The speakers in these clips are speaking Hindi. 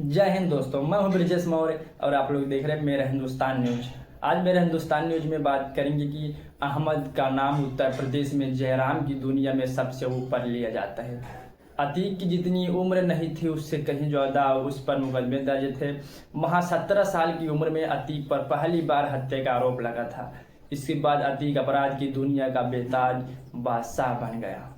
जय हिंद दोस्तों, मैं हूं ब्रिजेश मौर्य और आप लोग देख रहे हैं मेरा हिंदुस्तान न्यूज। आज मेरे हिंदुस्तान न्यूज में बात करेंगे कि अहमद का नाम उत्तर प्रदेश में जयराम की दुनिया में सबसे ऊपर लिया जाता है। अतीक की जितनी उम्र नहीं थी उससे कहीं ज़्यादा उस पर मुकदमे दर्ज थे। वहाँ 17 साल की उम्र में अतीक पर पहली बार हत्या का आरोप लगा था। इसके बाद अतीक अपराध की दुनिया का बेताज बादशाह बन गया।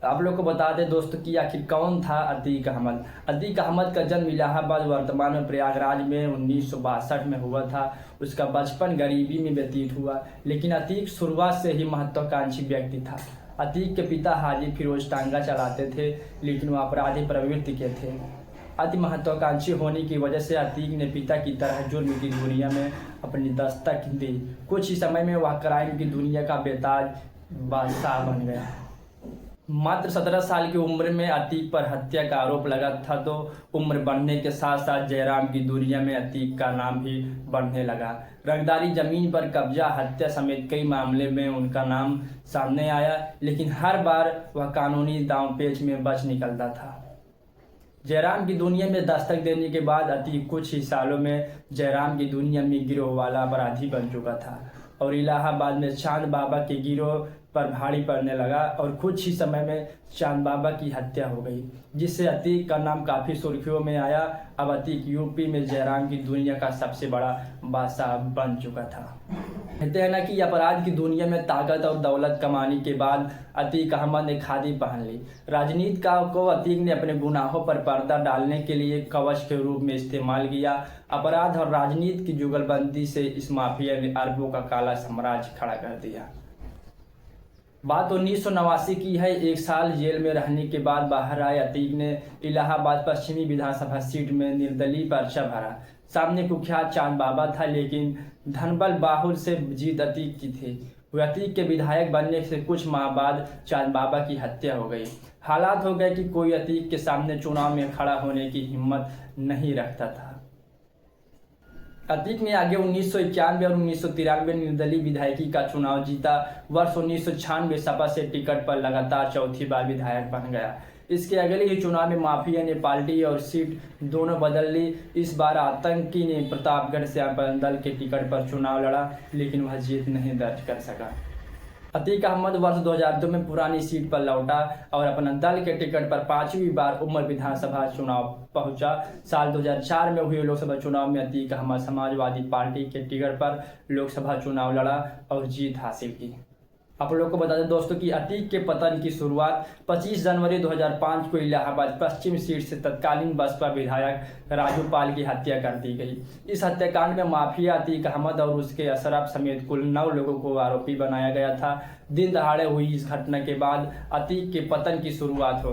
आप लोग को बता दें दोस्तों कि आखिर कौन था अतीक अहमद। अतीक अहमद का जन्म इलाहाबाद वर्तमान में प्रयागराज में 1962 में हुआ था। उसका बचपन गरीबी में व्यतीत हुआ, लेकिन अतीक शुरुआत से ही महत्वाकांक्षी व्यक्ति था। अतीक के पिता हाजी फिरोज टांगा चलाते थे, लेकिन वह अपराधी प्रवृत्ति के थे। अति महत्वाकांक्षी होने की वजह से अतीक ने पिता की तरह जुर्म की दुनिया में अपनी दस्तक दी। कुछ ही समय में वह क्राइम की दुनिया का बेताज बादशाह बन गया। मात्र 17 साल की उम्र में अतीक पर हत्या का आरोप लगा था, तो उम्र बढ़ने के साथ साथ जयराम की दुनिया में अतीक का नाम भी बढ़ने लगा। रंगदारी, जमीन पर कब्जा, हत्या समेत कई मामले में उनका नाम सामने आया, लेकिन हर बार वह कानूनी दांवपेच में बच निकलता था। जयराम की दुनिया में दस्तक देने के बाद अतीक कुछ ही सालों में जयराम की दुनिया में गिरोह वाला अपराधी बन चुका था और इलाहाबाद में चांद बाबा के गिरोह पर भारी पड़ने लगा और कुछ ही समय में चांद बाबा की हत्या हो गई, जिससे अतीक का नाम काफ़ी सुर्खियों में आया। अब अतीक यूपी में जयराम की दुनिया का सबसे बड़ा बादशाह बन चुका था। कहते हैं ना कि अपराध की दुनिया में ताकत और दौलत कमाने के बाद अतीक अहमद ने खादी पहन ली। राजनीति को अतीक ने अपने गुनाहों पर पर्दा डालने के लिए कवच के रूप में इस्तेमाल किया। अपराध और राजनीति की जुगलबंदी से इस माफिया ने अरबों का काला साम्राज्य खड़ा कर दिया। बात 1989 की है। 1 साल जेल में रहने के बाद बाहर आए अतीक ने इलाहाबाद पश्चिमी विधानसभा सीट में निर्दलीय पर्चा भरा। सामने कुख्यात चांद बाबा था, लेकिन धनबल बाहुल से जीत अतीक की थी। वह अतीक के विधायक बनने से कुछ माह बाद चांद बाबा की हत्या हो गई। हालात हो गए कि कोई अतीक के सामने चुनाव में खड़ा होने की हिम्मत नहीं रखता था। अतीक ने आगे 1991 और 1993 निर्दलीय विधायकी का चुनाव जीता। वर्ष 1996 सपा से टिकट पर लगातार चौथी बार विधायक बन गया। इसके अगले ही चुनाव में माफिया ने पार्टी और सीट दोनों बदल ली। इस बार आतंकी ने प्रतापगढ़ से अपन दल के टिकट पर चुनाव लड़ा, लेकिन वह जीत नहीं दर्ज कर सका। अतीक अहमद वर्ष 2002 में पुरानी सीट पर लौटा और अपने दल के टिकट पर 5वीं बार उम्र विधानसभा चुनाव पहुंचा। साल 2004 में हुए लोकसभा चुनाव में अतीक अहमद समाजवादी पार्टी के टिकट पर लोकसभा चुनाव लड़ा और जीत हासिल की। आप लोग को बता दें दोस्तों कि अतीक के पतन की शुरुआत 25 जनवरी 2005 को इलाहाबाद पश्चिम सीट से तत्कालीन बसपा विधायक राजू पाल की हत्या कर दी गई। इस हत्याकांड में माफिया अतीक अहमद और उसके अशरफ समेत कुल 9 लोगों को आरोपी बनाया गया था। दिन दहाड़े हुई इस घटना के बाद अतीक के पतन की शुरुआत हो